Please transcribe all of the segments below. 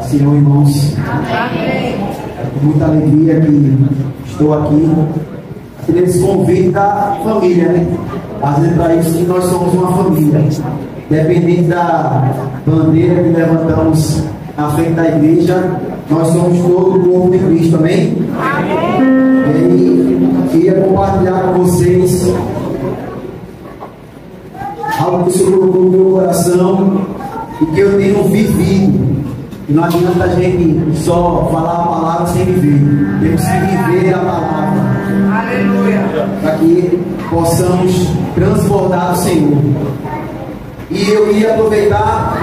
Senhor, irmãos. É com muita alegria que estou aqui. Esse convite da família, né? Fazendo para isso que nós somos uma família. Dependente da bandeira que levantamos na frente da igreja, nós somos todo o corpo de Cristo, amém? E queria compartilhar com vocês algo que o Senhor colocou no meu coração e que eu tenho vivido. E não adianta a gente só falar a palavra sem viver. Temos que viver a palavra. Aleluia. Para que possamos transbordar o Senhor. E eu queria aproveitar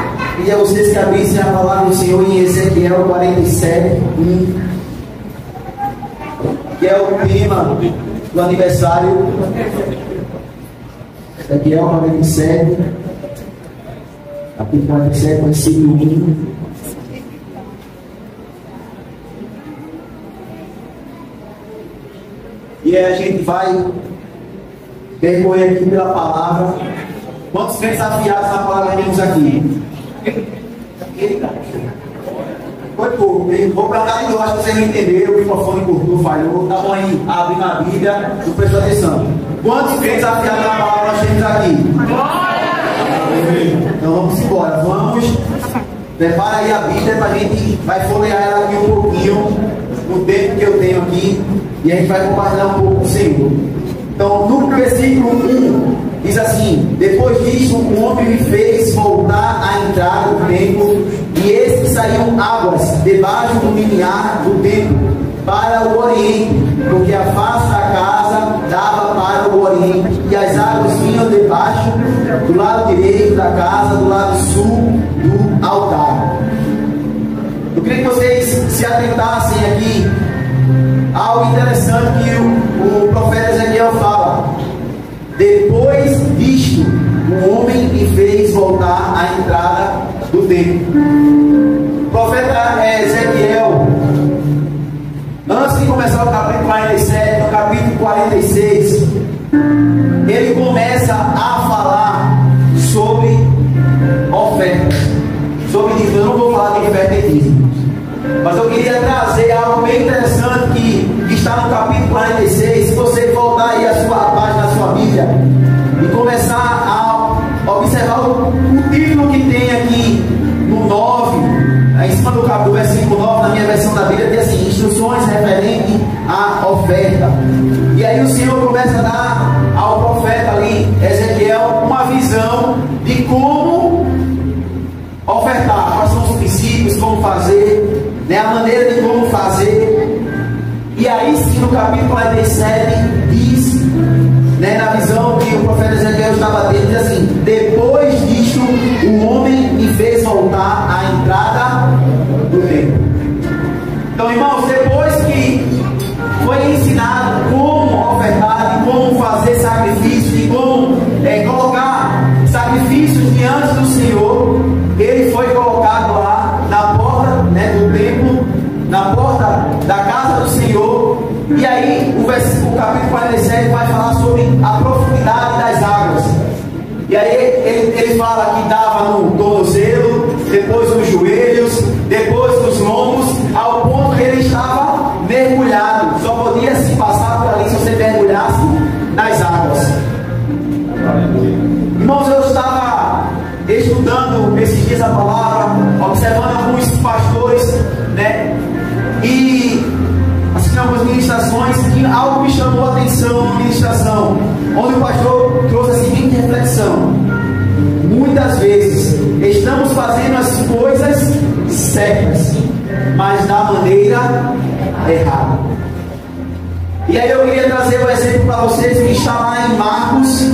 e a vocês que abrissem a palavra do Senhor em Ezequiel 47, 1, que é o tema do aniversário. Ezequiel 47, capítulo 47, versículo 1. E aí a gente vai percorrer aqui pela palavra. Quantos crentes afiados na palavra temos aqui? Foi pouco. Vou para cá e eu acho que vocês não entenderam. O microfone cortou, falhou. Tá bom aí, abre na Bíblia, não prestou atenção. Quantos crentes afiados na palavra nós temos aqui? Então vamos embora. Vamos. Prepara aí a Bíblia para a gente vai folhear ela aqui um pouquinho. O tempo que eu tenho aqui. E a gente vai compartilhar um pouco com o Senhor. Então, no versículo 1, diz assim: depois disso, o homem me fez voltar à entrada do templo, e eis que saíam águas debaixo do limiar do templo, para o oriente, porque a face da casa dava para o oriente, e as águas vinham debaixo, do lado direito da casa, do lado sul do altar. Eu queria que vocês se atentassem aqui algo interessante que o profeta Ezequiel fala. Depois disto, o homem me fez voltar à entrada do templo. O profeta Ezequiel, antes de começar o capítulo 47, no capítulo 46, ele começa a falar sobre ofertas. Sobre dízimo. Eu não vou falar de oferta e dízimo, mas eu queria trazer algo bem interessante que está no capítulo 46. Se você voltar aí a sua página, a sua Bíblia, e começar a observar o título que tem aqui no 9, em cima do versículo 9, na minha versão da Bíblia, tem assim: instruções referentes à oferta. E aí o Senhor começa a dar ao profeta ali, Ezequiel, uma visão de como ofertar, quais são os princípios, como fazer, né, a maneira de como fazer. E aí sim, no capítulo 47 diz, né, na visão que o profeta Ezequiel estava tendo, diz assim: depois disto o homem me fez voltar à entrada do templo. Então, irmãos, depois que foi ensinado como ofertar, de como fazer sacrifícios, de como colocar sacrifícios diante do Senhor, ele foi colocado lá na porta, né, do templo, na porta da casa do Senhor. E aí o capítulo 47 vai falar sobre a profundidade das águas. E aí ele fala que dava no tornozelo, depois nos joelhos, depois nos lombos, ao ponto que ele estava mergulhado. Só podia se passar por ali se você mergulhasse nas águas. Irmãos, eu estava estudando esses dias a palavra, observando alguns pastores, né? E assistindo algumas ministrações, e algo me chamou a atenção na ministração, onde o pastor trouxe a seguinte reflexão: muitas vezes estamos fazendo as coisas certas, mas da maneira errada. E aí eu queria trazer um exemplo para vocês que está lá em Marcos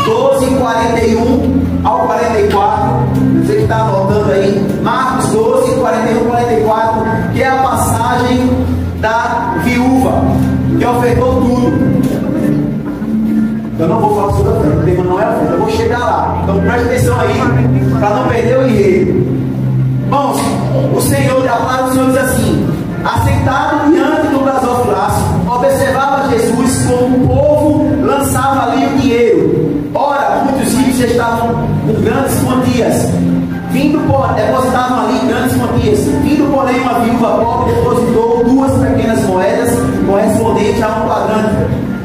12, 41 ao 44. Você que está anotando aí, Marcos 12, 41 ao 44, que é a passagem da viúva que ofertou tudo. Eu não vou falar sobre a oferta, o tema não é oferta, eu vou chegar lá. Então preste atenção aí, para não perder o enredo. Irmãos, o Senhor, a palavra do Senhor diz assim: assentado diante do gasofilácio, observava Jesus como o povo lançava ali o dinheiro. Ora, muitos ricos estavam com grandes quantias, depositavam ali grandes quantias porém, uma viúva pobre depositou 2 pequenas moedas correspondentes a um quadrante.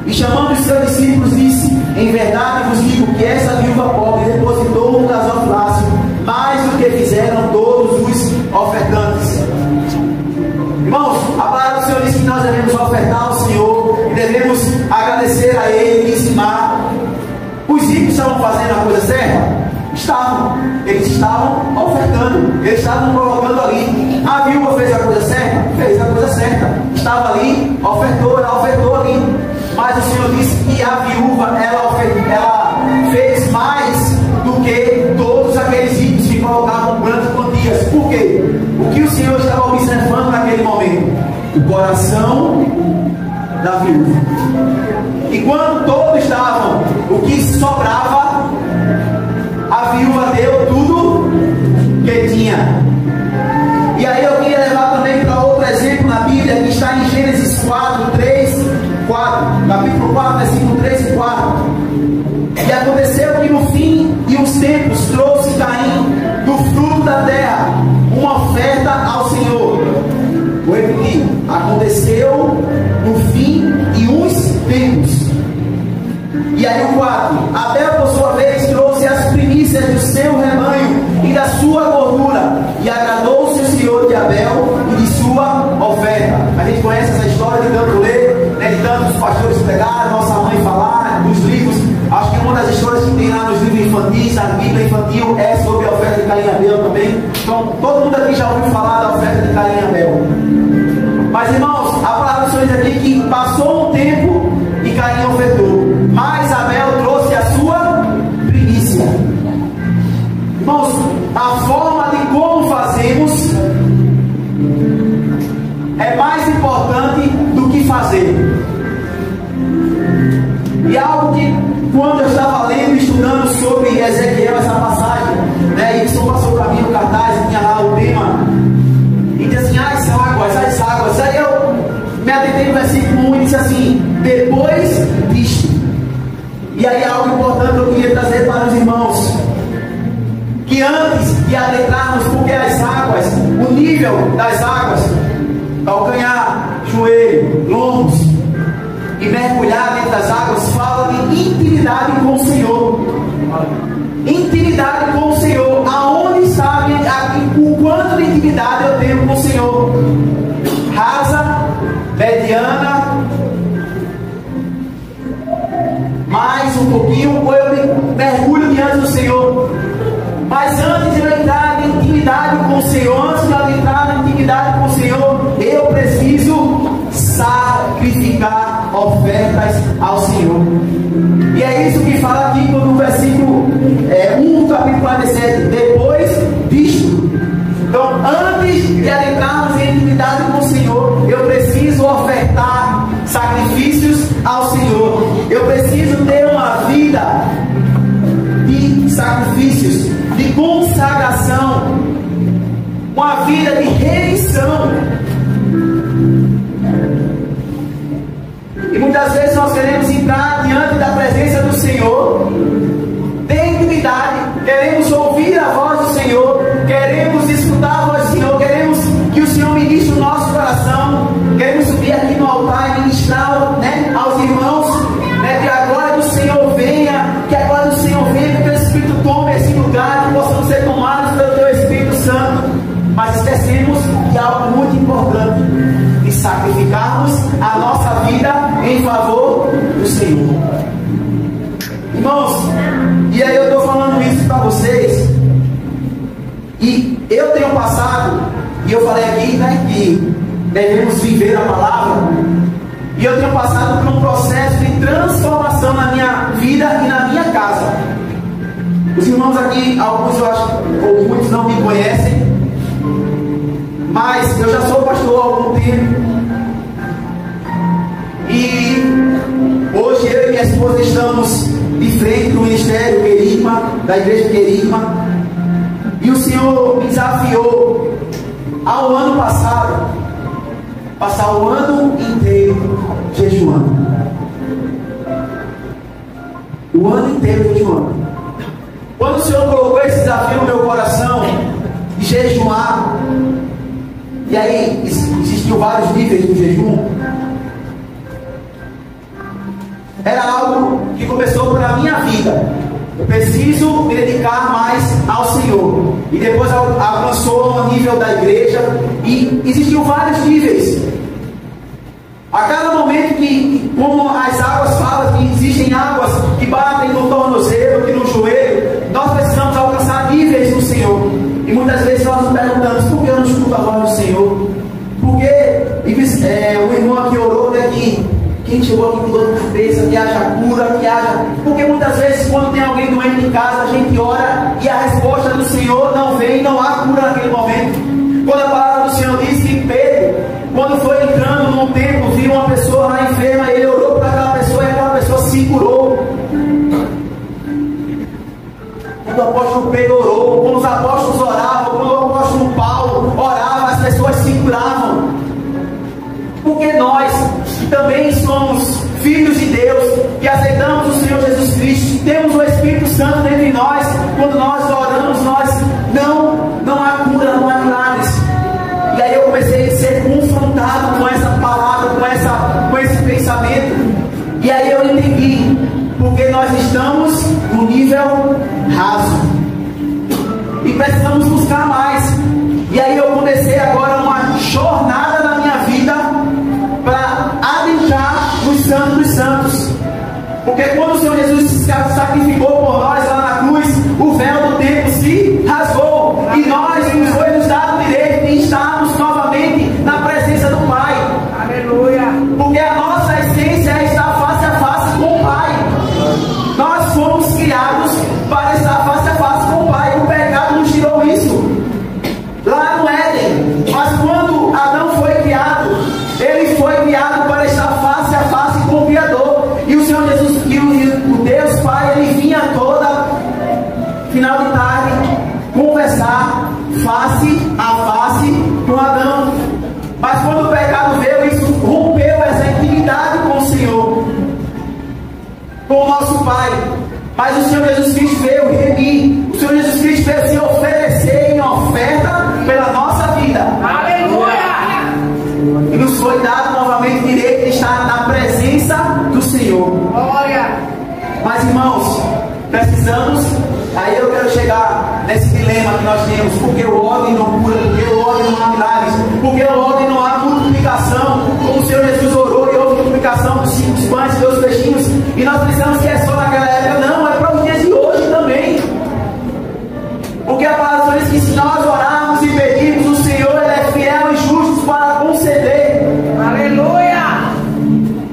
E chamando os seus discípulos, disse: em verdade vos digo que essa viúva pobre depositou no gasofilácio mais do que fizeram todos os ofertantes. Irmãos, a palavra do Senhor diz que nós devemos ofertar ao Senhor e devemos agradecer a Ele e dizimar. Os ricos estavam fazendo a coisa certa? Estavam. Eles estavam ofertando, eles estavam colocando ali. A viúva fez a coisa certa? Fez a coisa certa. Estava ali, ofertou, ela ofertou ali. Mas o Senhor disse que a viúva, ela fez mais do que todos aqueles ricos que colocavam grandes quantias. Por quê? O que o Senhor estava observando naquele momento? O coração da viúva. E quando todos estavam, o que sobrava, a viúva deu tudo que tinha. E aí eu queria levar também para outro exemplo na Bíblia, que está em Gênesis 4, capítulo 4, versículo 3 e 4. E aconteceu que no fim de uns tempos trouxe Caim do fruto da terra uma oferta ao Senhor. Vou repetir. Aconteceu no fim de uns tempos. E aí o 4. Abel, por sua vez, trouxe as primícias do seu rebanho e da sua gordura, e agradou-se o Senhor de Abel e de sua oferta. A gente conhece essa história de tanto ler, né, de tantos pastores pregaram, nossa mãe falar, dos livros. Acho que uma das histórias que tem lá nos livros infantis, a Bíblia infantil, é sobre a oferta de Caim e Abel também. Então, todo mundo aqui já ouviu falar da oferta de Caim e Abel. Mas, irmãos, a palavra do Senhor diz aqui que passou um tempo e Caim ofertou, mas Abel trouxe a sua primícia. Irmãos, a forma de como fazemos é mais importante do que fazer. E algo que, quando eu estava lendo e estudando sobre Ezequiel, essa passagem, né, e o Senhor passou para mim no cartaz, tinha lá o tema, e disse assim: as águas. Aí eu me atentei no versículo 1 e disse assim: depois disto. E aí algo importante eu queria trazer para os irmãos, que antes de adentrarmos, porque as águas, o nível das águas, calcanhar, joelho, lombos, e mergulhar dentro das águas, fala de intimidade com o Senhor. Intimidade com o Senhor. Aonde sabe o quanto de intimidade eu tenho com o Senhor? Rasa, mediana, mais um pouquinho, ou eu mergulho diante do Senhor. Mas antes de eu entrar em intimidade com o Senhor, antes de eu entrar em intimidade com o Senhor, eu preciso sacrificar ofertas ao Senhor. E é isso que fala aqui no versículo 1 do capítulo 47. Depois disto. Então, antes de adentrarmos em intimidade com o Senhor, eu preciso ofertar sacrifícios ao Senhor. Eu preciso ter uma vida de sacrifícios, de consagração, uma vida de remissão. E muitas vezes nós queremos entrar diante da presença do Senhor, ter intimidade, queremos ouvir a voz do Senhor, queremos escutar a voz do Senhor, queremos que o Senhor ministre o nosso coração, queremos subir aqui no altar e ministrar, né, aos irmãos, né, que a glória do Senhor venha, que a glória do Senhor venha, que o teu Espírito tome esse lugar, que possamos ser tomados pelo teu Espírito Santo. Mas esquecemos de algo muito importante, de sacrificarmos a nossa vida em favor do Senhor. Irmãos, e aí eu estou falando isso para vocês, e eu tenho passado, e eu falei aqui, né, que devemos viver a palavra, e eu tenho passado por um processo de transformação na minha vida e na minha casa. Os irmãos aqui, alguns eu acho, ou muitos não me conhecem, mas eu já sou pastor há algum tempo. E hoje eu e minha esposa estamos de frente do ministério Querigma, da igreja Querigma. E o Senhor me desafiou ao ano passado, passar o ano inteiro jejuando. O ano inteiro jejuando. Quando o Senhor colocou esse desafio no meu coração de jejuar, e aí existiam vários níveis do jejum. Era algo que começou pela minha vida. Eu preciso me dedicar mais ao Senhor. E depois avançou no nível da igreja. E existiam vários níveis. A cada momento que, como as águas falam, que existem águas que batem no tornozelo, que no joelho, nós precisamos alcançar níveis no Senhor. E muitas vezes nós nos perguntamos: por que eu não escuto a voz do Senhor? Porque o irmão aqui orou, né, que quem chegou aqui com dor de cabeça, que haja cura, que haja... Porque muitas vezes quando tem alguém doente em casa, a gente ora e a resposta do Senhor não vem, não há cura naquele momento. Quando a palavra do Senhor diz que Pedro, quando foi entrando num templo, viu uma pessoa lá enferma, ele orou para aquela pessoa e aquela pessoa se curou. Quando o apóstolo Pedro orou, quando os apóstolos oravam, quando o apóstolo Paulo orava, as pessoas se curavam. Porque nós, que também somos filhos de Deus, que aceitamos o Senhor Jesus Cristo, temos o Espírito Santo dentro de nós, quando nós oramos, não há cura, não há milagres. E aí eu comecei a ser confrontado com essa palavra, com esse pensamento. E aí eu entendi, porque nós estamos no nível raso e precisamos buscar mais. E aí eu comecei agora uma jornada na minha vida para adentrar nos santos dos santos. Porque quando o Senhor Jesus se sacrificou por nós lá na cruz, o véu do templo se rasgou e nos foi nos dado o direito de estarmos novamente na presença do Pai. Aleluia! Porque a nossa essência é estar face a face com o Pai. Nós fomos criados para estar face a face com o Pai. O pecado nos tirou isso lá no Éden. Mas quando Adão foi criado, ele foi criado para estar face a face com o Criador. E o Senhor Jesus, e o Deus Pai, ele vinha toda final de tarde conversar face a face com Adão. Mas quando o pecado veio, isso rompeu essa intimidade com o Senhor, com o nosso Pai. Mas o Senhor Jesus Cristo veio remir. O Senhor Jesus Cristo veio se oferecer em oferta pela nossa vida. Aleluia! E nos foi dado novamente o direito de estar na presença do Senhor. Glória! Mas irmãos, precisamos... Aí eu quero chegar nesse dilema que nós temos. Porque o ordem não cura, porque o ordem não há milagres, porque o ordem não há multiplicação, como o Senhor Jesus orou e houve multiplicação dos 5 pães e 2 peixinhos. E nós pensamos que é só naquela época. Não, é para os dias de hoje também. Porque a palavra diz que se nós orarmos e pedirmos, o Senhor ele é fiel e justo para conceder. Aleluia!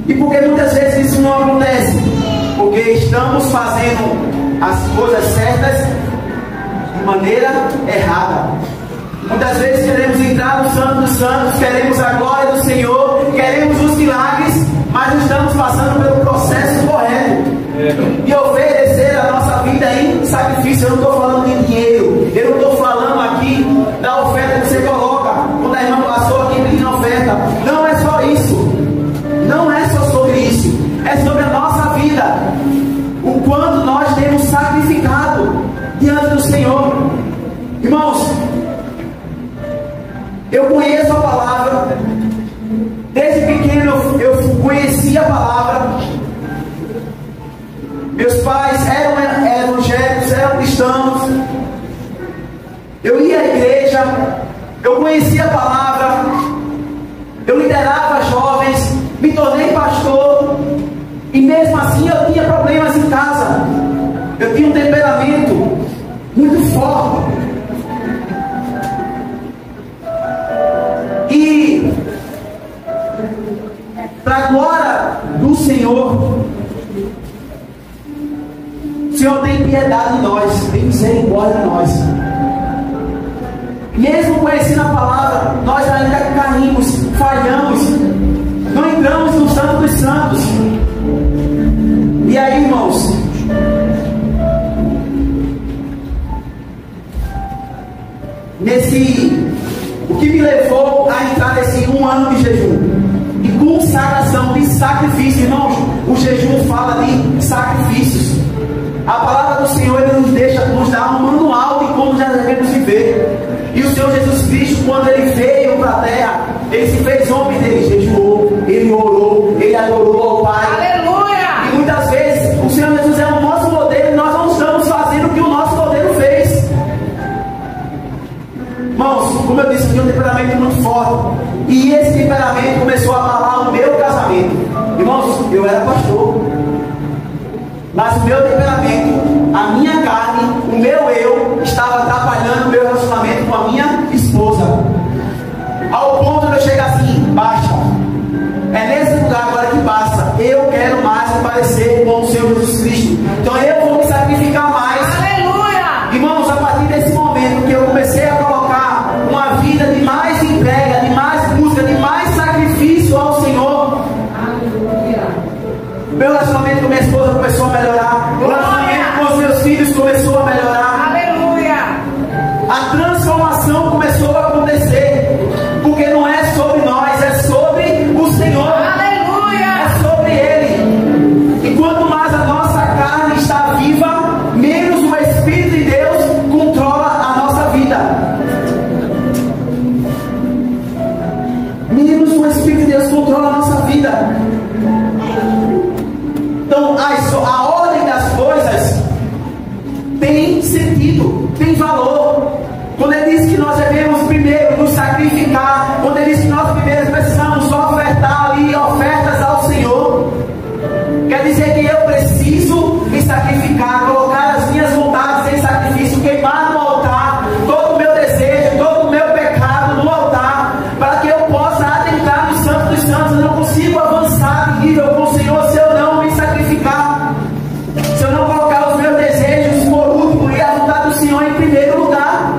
E porque muitas vezes isso não acontece? Porque estamos fazendo as coisas certas de maneira errada. Muitas vezes queremos entrar no Santo dos Santos, queremos a glória do Senhor, queremos os milagres, mas não estamos passando pelo processo correto e oferecer a nossa vida em sacrifício. Eu não estou falando de dinheiro, eu não estou falando aqui da oferta que você coloca. Quando a irmã passou aqui pedindo oferta, não é só isso, não é só sobre isso, é sobre a nossa vida, o quanto nós temos sacrificado diante do Senhor. Irmãos, eu conheço a palavra, desde pequeno eu conheci a palavra. Meus pais eram evangélicos, eram cristãos. Eu ia à igreja, eu conhecia a palavra, eu liderava jovens, me tornei pastor. E mesmo assim eu tinha problemas em casa. Eu tinha um temperamento muito forte. E para a glória do Senhor, o Senhor tem piedade de nós, tem misericórdia de nós. Mesmo conhecendo a palavra, nós ainda caímos, falhamos, não entramos no Santo dos Santos. E aí, irmãos, o que me levou a entrar nesse 1 ano de jejum e consagração de sacrifício, irmãos, o jejum fala de sacrifícios. A palavra do Senhor ele nos dá um manual de como já devemos viver. E o Senhor Jesus Cristo, quando ele veio para a terra, Irmãos, como eu disse, eu tinha um temperamento muito forte. E esse temperamento começou a abalar o meu casamento. Irmãos, eu era pastor. Mas o meu temperamento, a minha carne, o meu eu, estava atrapalhando o meu relacionamento com a minha esposa. Ao ponto de eu chegar assim, basta. É nesse lugar agora que basta. Eu quero mais me parecer com o Senhor Jesus Cristo. Então eu vou me sacrificar mais. Aleluia! Irmãos, a partir desse momento que eu comecei a colocar uma vida de mais entrega, de mais busca, de mais sacrifício ao Senhor. Aleluia! Meu relacionamento com minha esposa começou a melhorar. O relacionamento com os meus filhos começou a melhorar. Aleluia! A transformação começou a acontecer. Porque não é sobre nós, é sobre o Senhor. Aleluia! É sobre Ele. E quanto mais a nossa carne está viva, menos o Espírito de Deus controla a nossa vida. Menos o Espírito de Deus controla a nossa vida. Então, a ordem das coisas tem sentido, tem valor. Quando ele diz que nós devemos primeiro nos sacrificar, quando ele diz que nós primeiro precisamos só ofertar ali ofertas ao Senhor, quer dizer que eu preciso me sacrificar, colocar as minhas vontades em sacrifício, queimar no altar todo o meu desejo, todo o meu pecado no altar, para que eu possa adentrar no Santo dos Santos. Eu não consigo avançar de nível com o Senhor se eu não me sacrificar, se eu não colocar os meus desejos por último e a vontade do Senhor em primeiro lugar.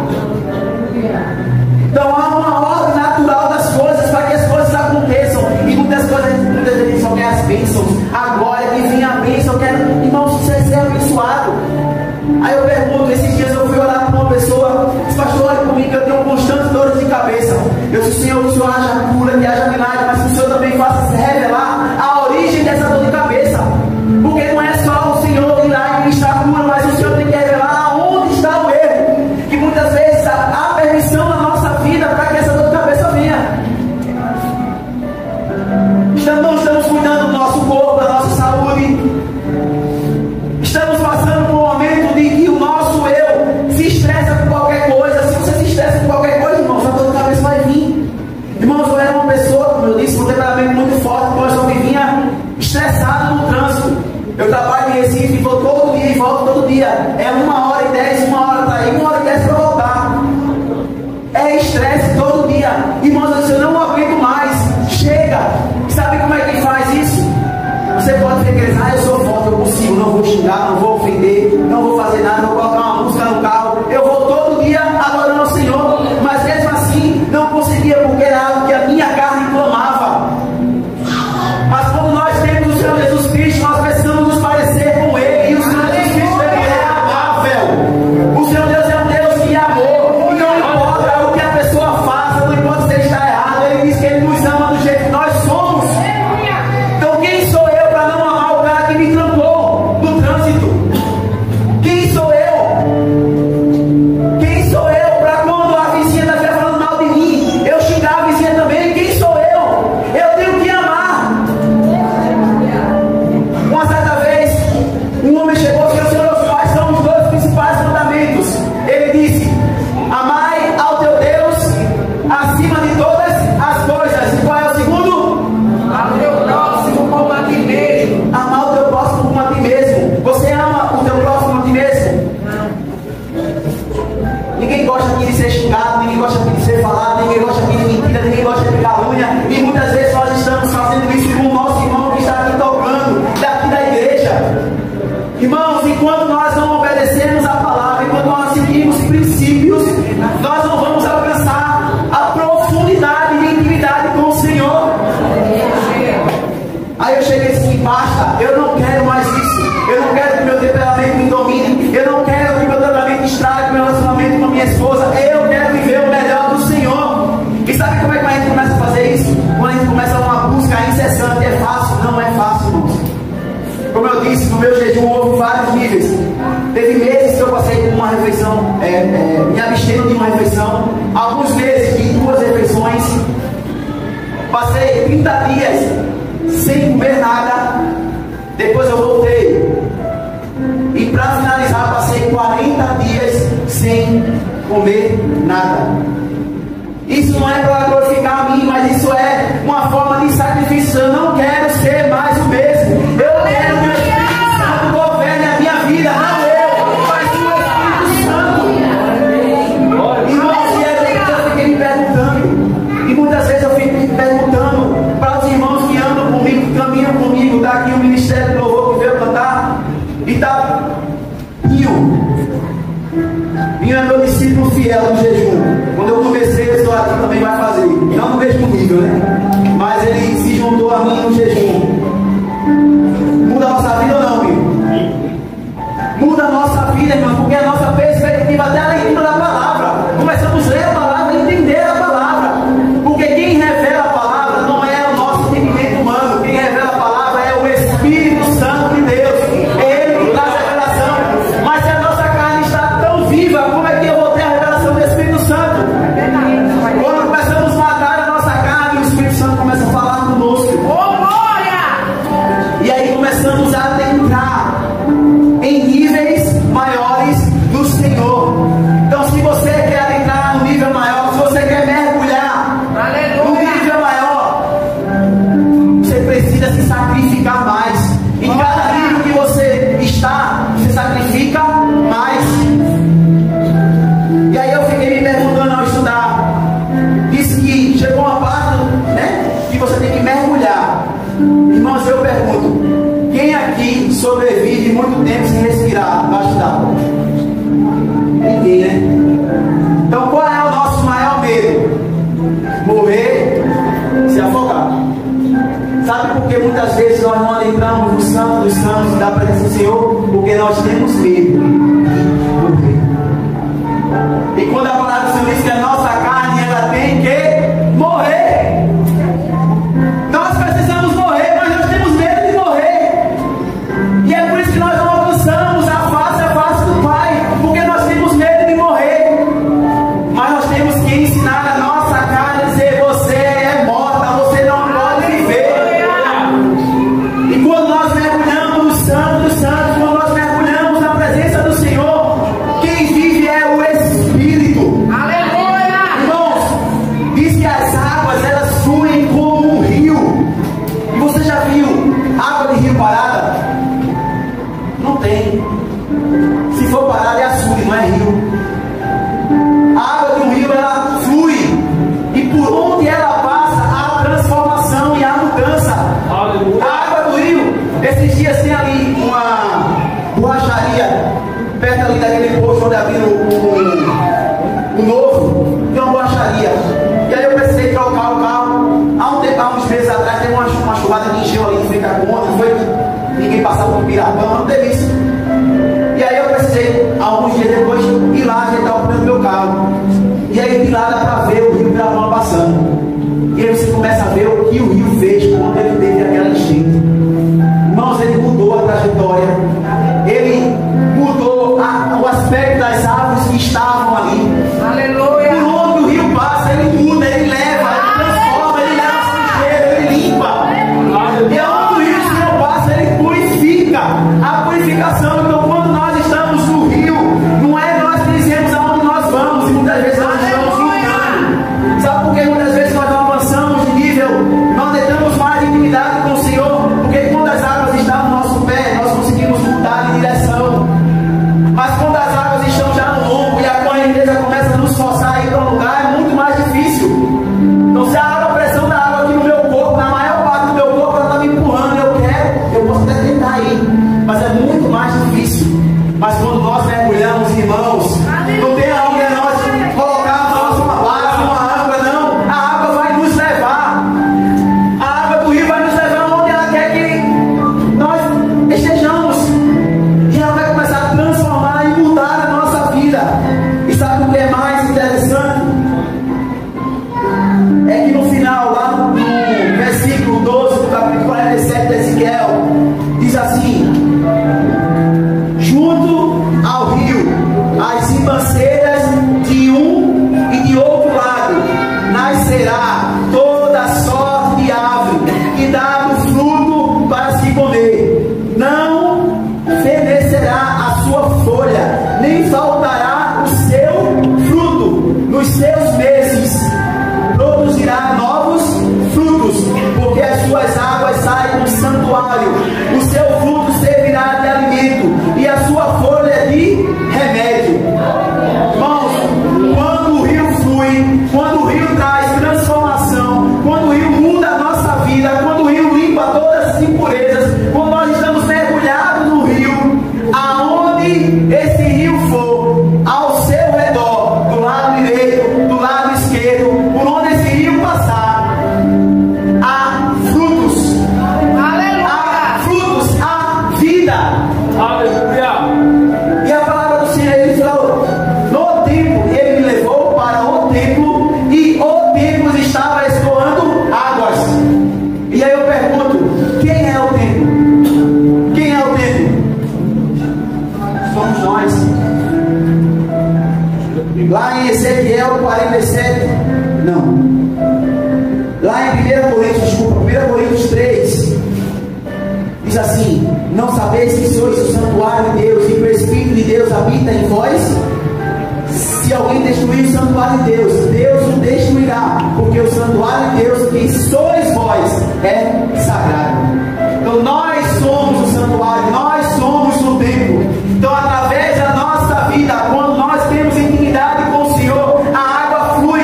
Então há uma ordem natural das coisas para que as coisas aconteçam. E muitas vezes só quer as bênçãos. Agora que vem a bênção, eu quero, irmãos, você ser abençoado. Aí eu pergunto, esses dias eu fui orar para uma pessoa, disse, pastor, olha comigo que eu tenho constantes dores de cabeça. Eu disse, Senhor, que o Senhor haja cura, que haja milagre, mas que o Senhor também faça se revelar a origem dessa dor de cabeça. Porque não é só o Senhor ir lá e ministrar cura, mas o Senhor tem que revelar aonde está o erro. Que muitas vezes há permissão na nossa vida para que essa dor de cabeça venha. Não estamos cuidando do nosso corpo, da nossa saúde. Estamos passando por um momento de que o nosso eu se estressa com qualquer coisa. Se você se estressa com qualquer coisa, irmãos, a dor de cabeça vai vir. Irmãos, eu era uma pessoa, como eu disse, com um temperamento muito forte, então eu só vivia estressado no trânsito. Eu trabalho em Recife, vou todo dia e volto todo dia. É 1h10, 1h para ir, 1h10 para voltar. É estresse todo dia. Irmãos, eu não aguento mais. Chega. Sabe como é que faz isso? Você pode pensar, eu sou forte, eu consigo, não vou xingar, não vou ofender, não vou fazer nada, não vou colocar uma música no carro. Eu vou todo dia adorando ao Senhor, mas mesmo assim não conseguia, porque era algo que a minha carne clamava. Mas quando nós temos o Senhor Jesus Cristo, nós precisamos nos parecer com Ele. E o Senhor Jesus Cristo é amável. O Senhor Deus é um Deus que é amor. E não importa o que a pessoa faça, não importa se ele está errado, Ele diz que Ele nos ama do jeito que nós somos. Então quem sou eu para não amar o cara que me trancou no trânsito? Quem sou eu? Quem sou eu para quando a vizinha está falando mal de mim, eu xingar a vizinha também? Quem sou eu? Eu tenho que amar. Uma certa vez, um homem chegou e disse, Senhor, quais são os dois principais mandamentos? Ele disse, amai ao teu Deus acima de todas as coisas. E qual é o segundo? Amar o teu próximo como a ti mesmo. Amar o teu próximo como a ti mesmo. Você ama o teu próximo como a ti mesmo? Ninguém gosta aqui de ser xingado, ninguém gosta aqui de ser falado, ninguém gosta aqui de mentira, ninguém gosta de calúnia. E muitas vezes nós estamos fazendo isso com o nosso irmão que está aqui tocando, daqui da igreja. Irmãos, enquanto nós não obedecemos a palavra, enquanto nós seguimos princípios, nós não vamos alcançar a profundidade de intimidade com o Senhor. Aí eu cheguei assim, basta, eu não quero mais isso. Eu não quero que meu temperamento me domine. Eu não quero que meu temperamento estrague meu relacionamento com a minha esposa. Eu quero viver o melhor do Senhor. E sabe como é que a gente começa a fazer isso? Quando a gente começa uma busca incessante. É fácil? Não é fácil, irmãos. Como eu disse, no meu jejum houve vários níveis. Teve meses que eu passei por uma refeição, me abstendo de uma refeição. Alguns meses de 2 refeições. Passei 30 dias sem comer nada. Depois eu voltei. E para finalizar, passei 40 dias sem comer nada. Isso não é para glorificar a mim, mas isso é uma forma de sacrifício. Eu não quero ser mais o mesmo. Eu quero que o Espírito Santo governe a minha vida, não eu, mas o Espírito Santo. Irmãos, eu fiquei me perguntando, e muitas vezes eu fico me perguntando para os irmãos que andam comigo, que caminham comigo, está aqui o Ministério do Louvor que veio cantar, e está Minho é meu discípulo fiel no jejum. Quando eu comecei, esse aqui também vai fazer. Não no mesmo nível, né? Mas ele se juntou a mim no jejum. Muda a nossa vida ou não, amigo? Muda a nossa vida, irmão, porque a nossa perspectiva até a leitura da palavra. Começamos a ler a palavra e entender a palavra. Porque quem revela a palavra não é o nosso entendimento humano. Quem revela a palavra é o Espírito Santo de Deus. É Ele que traz a revelação. Mas se a nossa carne está tão viva, como é que eu vou ter a revelação do Espírito Santo? Quando começamos a matar a nossa carne, o Espírito Santo começa a falar conosco. E aí começamos a adentrar em níveis maiores do Senhor. Então, se você quer adentrar no nível maior, se você quer mergulhar no nível maior, você precisa se sacrificar mais. Em cada nível que você está, você sacrifica mais. E aí eu fiquei me perguntando ao estudar. Disse que chegou uma parte, né, que você tem que mergulhar. Irmãos, eu pergunto: quem aqui sobrevive muito tempo sem respirar debaixo d'água? Ninguém, né? Então qual é o nosso maior medo? Morrer, se afogar. Sabe por que muitas vezes nós não adentramos no santo dos santos da presença do Senhor? Porque nós temos medo de morrer. E quando a palavra do Senhor diz que a nossa carne ela tem que morrer, nós precisamos morrer, mas nós temos medo de morrer. E é por isso que nós não alcançamos a face do Pai, porque nós temos medo de morrer. Mas nós temos que ensinar a nossa carne a dizer: você é morta, você não pode viver. E quando nós mergulhamos no Santo dos Santos, quando nós mergulhamos na presença do Senhor, quem vive é o Espírito. Aleluia! Irmãos, diz que as águas elas fluem como um rio. E você já viu água de rio parada? Não tem. Se for parada é açude, não é rio. A água de um rio ela flui, e por onde ela passa há a transformação e a mudança. A água do rio, esses dias tem ali uma borracharia perto ali daquele posto onde abriram o novo, tem uma borracharia. E aí eu precisei trocar o carro. Há uns meses atrás teve uma chuvada que encheu ali em frente à conta, não foi que ninguém passava por Pirapama, não teve isso. E aí eu precisei, alguns dias depois, ir lá ajeitar o pneu do meu carro. E aí de lá dá para ver o rio Pirapama passando. E aí você começa a ver o que o rio fez quando ele teve aquela enchente. Irmãos, ele mudou a trajetória. Ele mudou o aspecto das árvores que estavam ali. Aleluia! Por onde o rio passa, ele muda, ele leva, ele transforma, ele leva sujeira, ele limpa. E onde o rio Senhor passa, ele purifica. A purificação. Então, quando nós estamos no rio, não é nós que dizemos aonde nós vamos, e muitas vezes nós estamos lutando. Sabe por que muitas vezes nós não avançamos de nível, não tentamos mais intimidade com o Senhor? Porque quando as águas estão no nosso pé, nós conseguimos mudar de direção. Mas quando as águas estão já no lombo e a correnteza começa a nos forçar a ir para um lugar, é muito mais difícil. Então, se a pressão da água aqui no meu corpo, na maior parte do meu corpo, ela está me empurrando, eu posso até tentar ir, mas é muito mais difícil. Mas quando nós mergulhamos, irmãos, não tem aonde nós colocar uma base, uma âncora, não. A água vai nos levar. A água do rio vai nos levar onde ela quer que nós estejamos. E ela vai começar a transformar e mudar a nossa vida. E sabe o que é mais interessante? nos seus meses produzirá novos frutos, porque as suas águas saem do santuário, o seu fruto servirá de alimento, e a sua folha de remédio. Irmãos, quando o rio flui, quando o rio traz transformação, quando o rio muda a nossa vida, quando o rio limpa todas as impurezas, quando nós estamos mergulhados no rio, aonde esse rio for, ao seu redor, do lado direito, do lado esquerdo, por onde esse rio passar, há frutos. Aleluia. Há frutos, há vida. Aleluia. E a palavra do Senhor, ele falou, no templo, ele me levou para o templo, e o templo estava escoando águas. E aí eu pergunto, quem é o templo? Quem é o templo? Somos nós. Lá em Ezequiel 47, não. Lá em 1 Coríntios 3, diz assim: não sabeis que sois o santuário de Deus e que o Espírito de Deus habita em vós? Se alguém destruir o santuário de Deus, Deus o destruirá, porque o santuário de Deus que sois vós é sagrado. Então nós somos o santuário, nós somos o templo. Então através da nossa vida, quando nós temos intimidade com o Senhor, a água flui.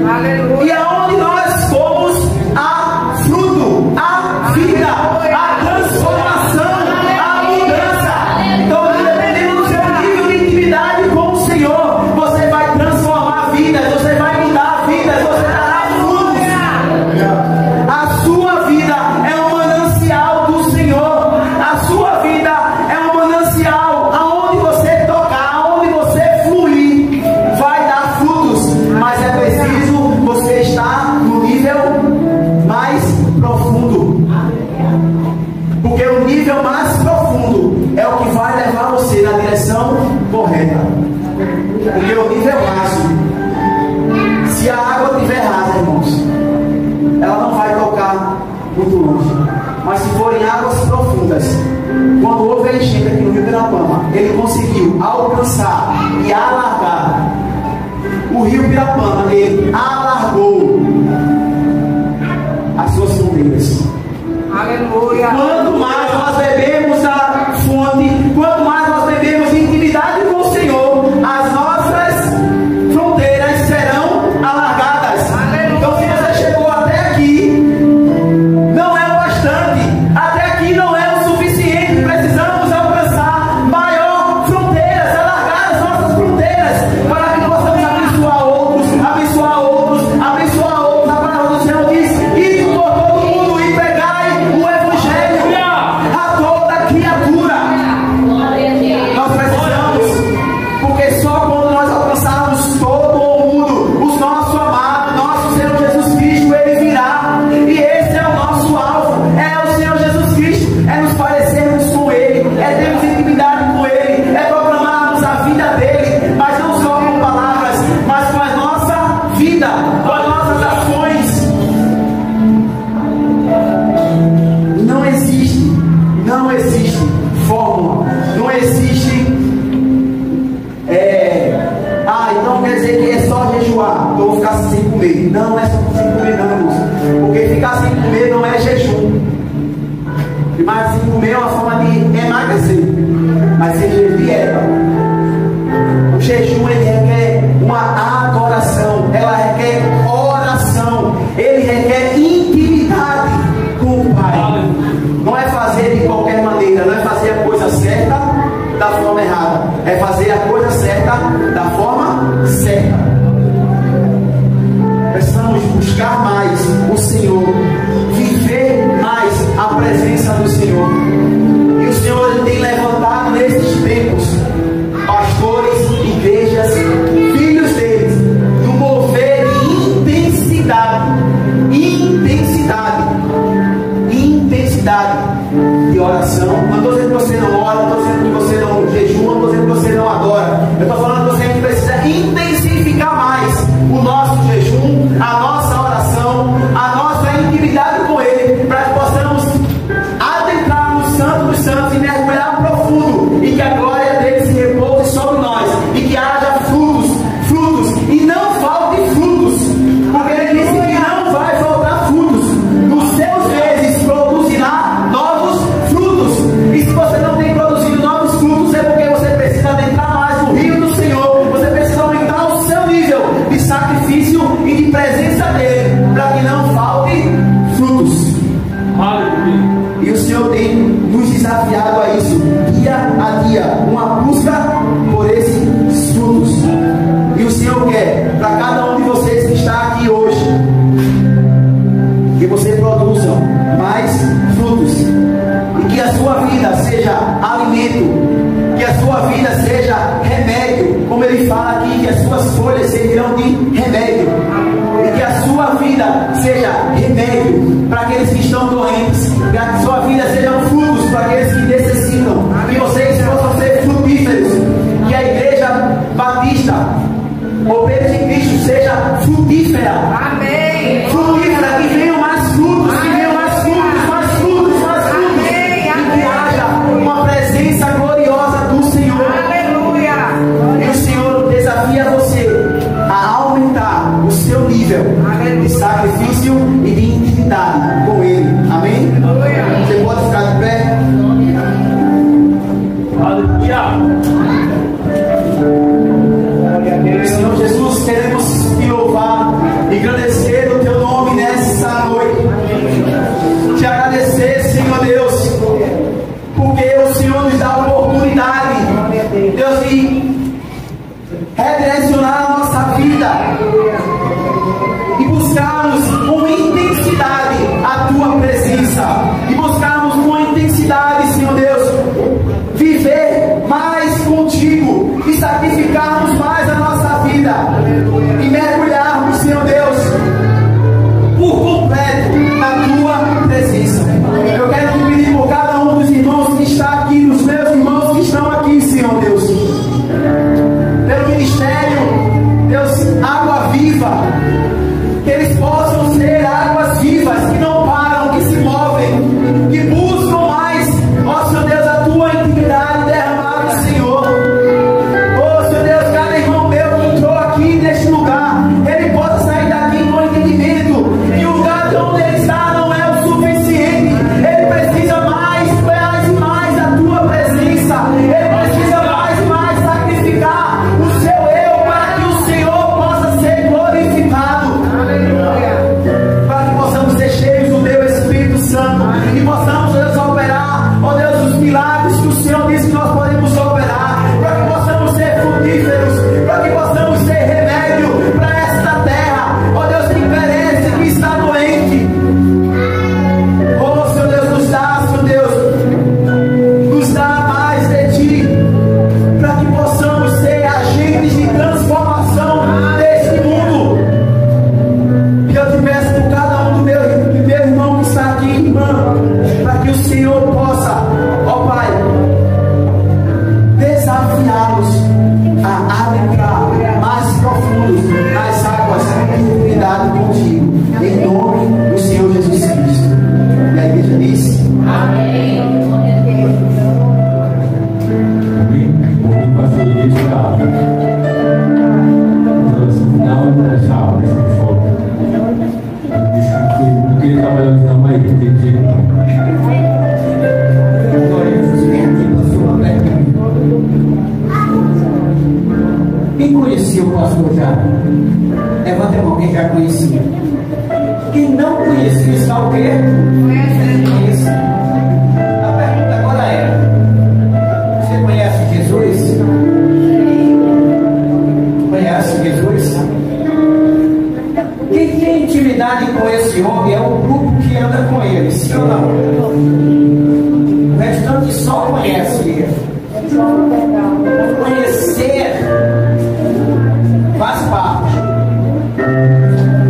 Aleluia. E aonde nós formos, há fruto, há vida, há transformação, há mudança. Então, dependendo do seu nível de intimidade com o Senhor, você vai transformar vidas, você vai mudar vidas, você dará frutos. A sua vida é um manancial do Senhor. A sua vida é um manancial. Aonde você tocar, aonde você fluir, vai dar frutos. Mas é preciso você estar no nível mais profundo. Porque o nível mais profundo é o que vai levar você na direção correta. Porque o nível raso, se a água estiver rasa, irmãos, ela não vai tocar muito longe. Mas se forem águas profundas, quando houve a enchente aqui no Rio Pirapama, ele conseguiu alcançar e alargar. O Rio Pirapama, ele alargou as suas fronteiras. Aleluia. Quanto mais nós bebemos da fonte, quanto mais nós bebemos de intimidade com o Senhor, as nossas fronteiras serão alargadas. Então, se você chegou até aqui, não é o bastante, até aqui não é o suficiente. Precisamos alcançar maior fronteiras, alargar as nossas fronteiras, para que possamos abençoar outros, abençoar outros, abençoar outros. A palavra do Senhor diz: ide por todo mundo e pregai o Evangelho a toda criatura. Nós precisamos, porque só quando nós alcançarmos todo o mundo, o nosso amado, nosso Senhor Jesus Cristo, ele virá. E esse é o nosso alvo, é o Senhor Jesus Cristo, é nos parecermos com ele, é termos intimidade com ele, é proclamarmos a vida dele, mas não só com palavras, mas com a nossa vida, com as nossas ações. Não existe fórmula, não existe então quer dizer que é só jejuar, eu vou ficar sem comer. Não é só sem comer, não, irmãos, porque ficar sem comer não é jejum. Mas sem comer é uma forma de emagrecer, mas seja dieta. O jejum, ele requer uma adoração, ela requer oração, ele requer intimidade com o Pai. Não é fazer de qualquer maneira, não é fazer a coisa certa da forma errada, é fazer a coisa certa da forma certa. Precisamos buscar mais o Senhor, viver mais a presença do Senhor. E o Senhor, ele tem levantado nesses tempos pastores, igrejas, filhos deles, no mover de intensidade de oração. Não estou dizendo que você não ora, não estou dizendo que você não jejua, não estou dizendo que você não adora. Eu estou falando que você precisa intensificar mais o nosso jejum, a nossa oração, a nossa intimidade com Ele, para que possamos adentrar no Santo dos Santos e mergulhar profundo, e que a glória dele se repouse sobre nós, e que haja frutos, e não falte sacrifício e de presença dele, para que não falte frutos. E o Senhor tem nos desafiado a isso, dia a dia, uma busca por esses frutos. E o Senhor quer, para cada um de vocês que está aqui hoje, que você produza mais frutos, e que a sua vida seja alimento, que a sua vida seja remédio, como ele fala aqui, que as suas folhas servirão de remédio, e que a sua vida seja remédio para aqueles que estão doentes, que a sua vida seja frutos para aqueles que necessitam, que vocês possam ser frutíferos, que a Igreja Batista Obreiros de Cristo seja frutífera. Amém. Frutífera, que venham mais frutos, que venham mais frutos, mais frutos, mais frutos. Amém. E que haja uma presença gloriosa do Senhor. Aleluia. E o Senhor desafia você a aumentar o seu nível de sacrifício e de intimidade com Ele. Amém? Você pode ficar de pé? Aleluia. Senhor Jesus, queremos te louvar e agradecer o teu nome nessa noite. Te agradecer, Senhor Deus, porque o Senhor nos dá a oportunidade, Deus, de redirecionar a nossa vida e buscarmos com intensidade a tua presença, e buscarmos com intensidade, Senhor Deus, viver mais contigo e sacrificarmos mais a nossa vida e mergulharmos, Senhor Deus, por completo na tua presença. Eu quero te pedir por cada um dos irmãos que está aqui, dos meus irmãos que estão aqui, Senhor Deus, pelo ministério, Deus, água viva, que eles possam ser águas vivas, que não param, que se movem, que buscam mais, ó Senhor Deus, a tua intimidade derramada, Senhor. Ó Senhor Deus, cada irmão meu que entrou aqui neste lugar, ele possa sair daqui com entendimento que o lugar onde ele está não é o suficiente, ele precisa mais e mais da tua presença, ele precisa mais e mais sacrificar o seu eu para que o Senhor possa ser glorificado. Para que possamos ser cheios do teu Espírito Santo e possamos, Deus, operar, ó Deus, os milagres que o Senhor disse que nós podemos operar, para que possamos ser frutíferos, para que possamos ser remédio para esta terra, ó Deus, que perece, que está doente. Oh Senhor Deus, nos dá, Senhor Deus, nos dá mais de ti, para que possamos ser agentes de transformação deste mundo. E eu te peço por cada um do meu irmão que está aqui, irmã, para que o Senhor possa, ó Pai, desafiá-los a adentrar mais profundos nas águas de intimidade contigo, em nome do Senhor Jesus Cristo. E a igreja diz: Amém. O pastor disse na hora dessa aula, não queria trabalhar na mãe, não tem jeito não. Quem conhecia o pastor já? Levanta a mão, quem já conhecia. Quem não conhecia está o quê? Conhece. A pergunta agora é: você conhece Jesus? Conhece Jesus? Quem tem intimidade com esse homem é o grupo que anda com ele, sim ou não? O restante só conhece ele. Conhecer faz parte,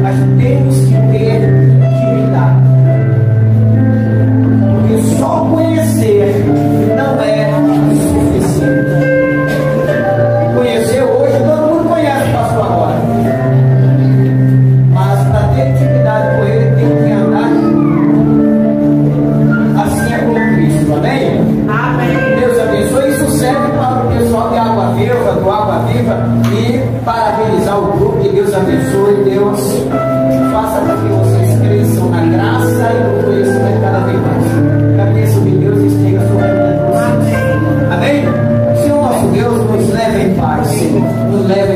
mas temos que ter intimidade, porque só conhecer não é suficiente. Conhecer hoje, todo mundo conhece o pastor agora, mas para ter intimidade com ele tem que andar assim é com Cristo, amém? Amém. Deus abençoe. Isso serve para o pessoal de Água Viva, do Água Viva, e parabenizar o grupo. Que Deus abençoe. Deus faça com que vocês cresçam na graça e no conhecimento cada vez mais. Que a bênção de Deus esteja sobre a vida de vocês. Amém? Senhor nosso Deus, nos leve em paz, Senhor. Nos leve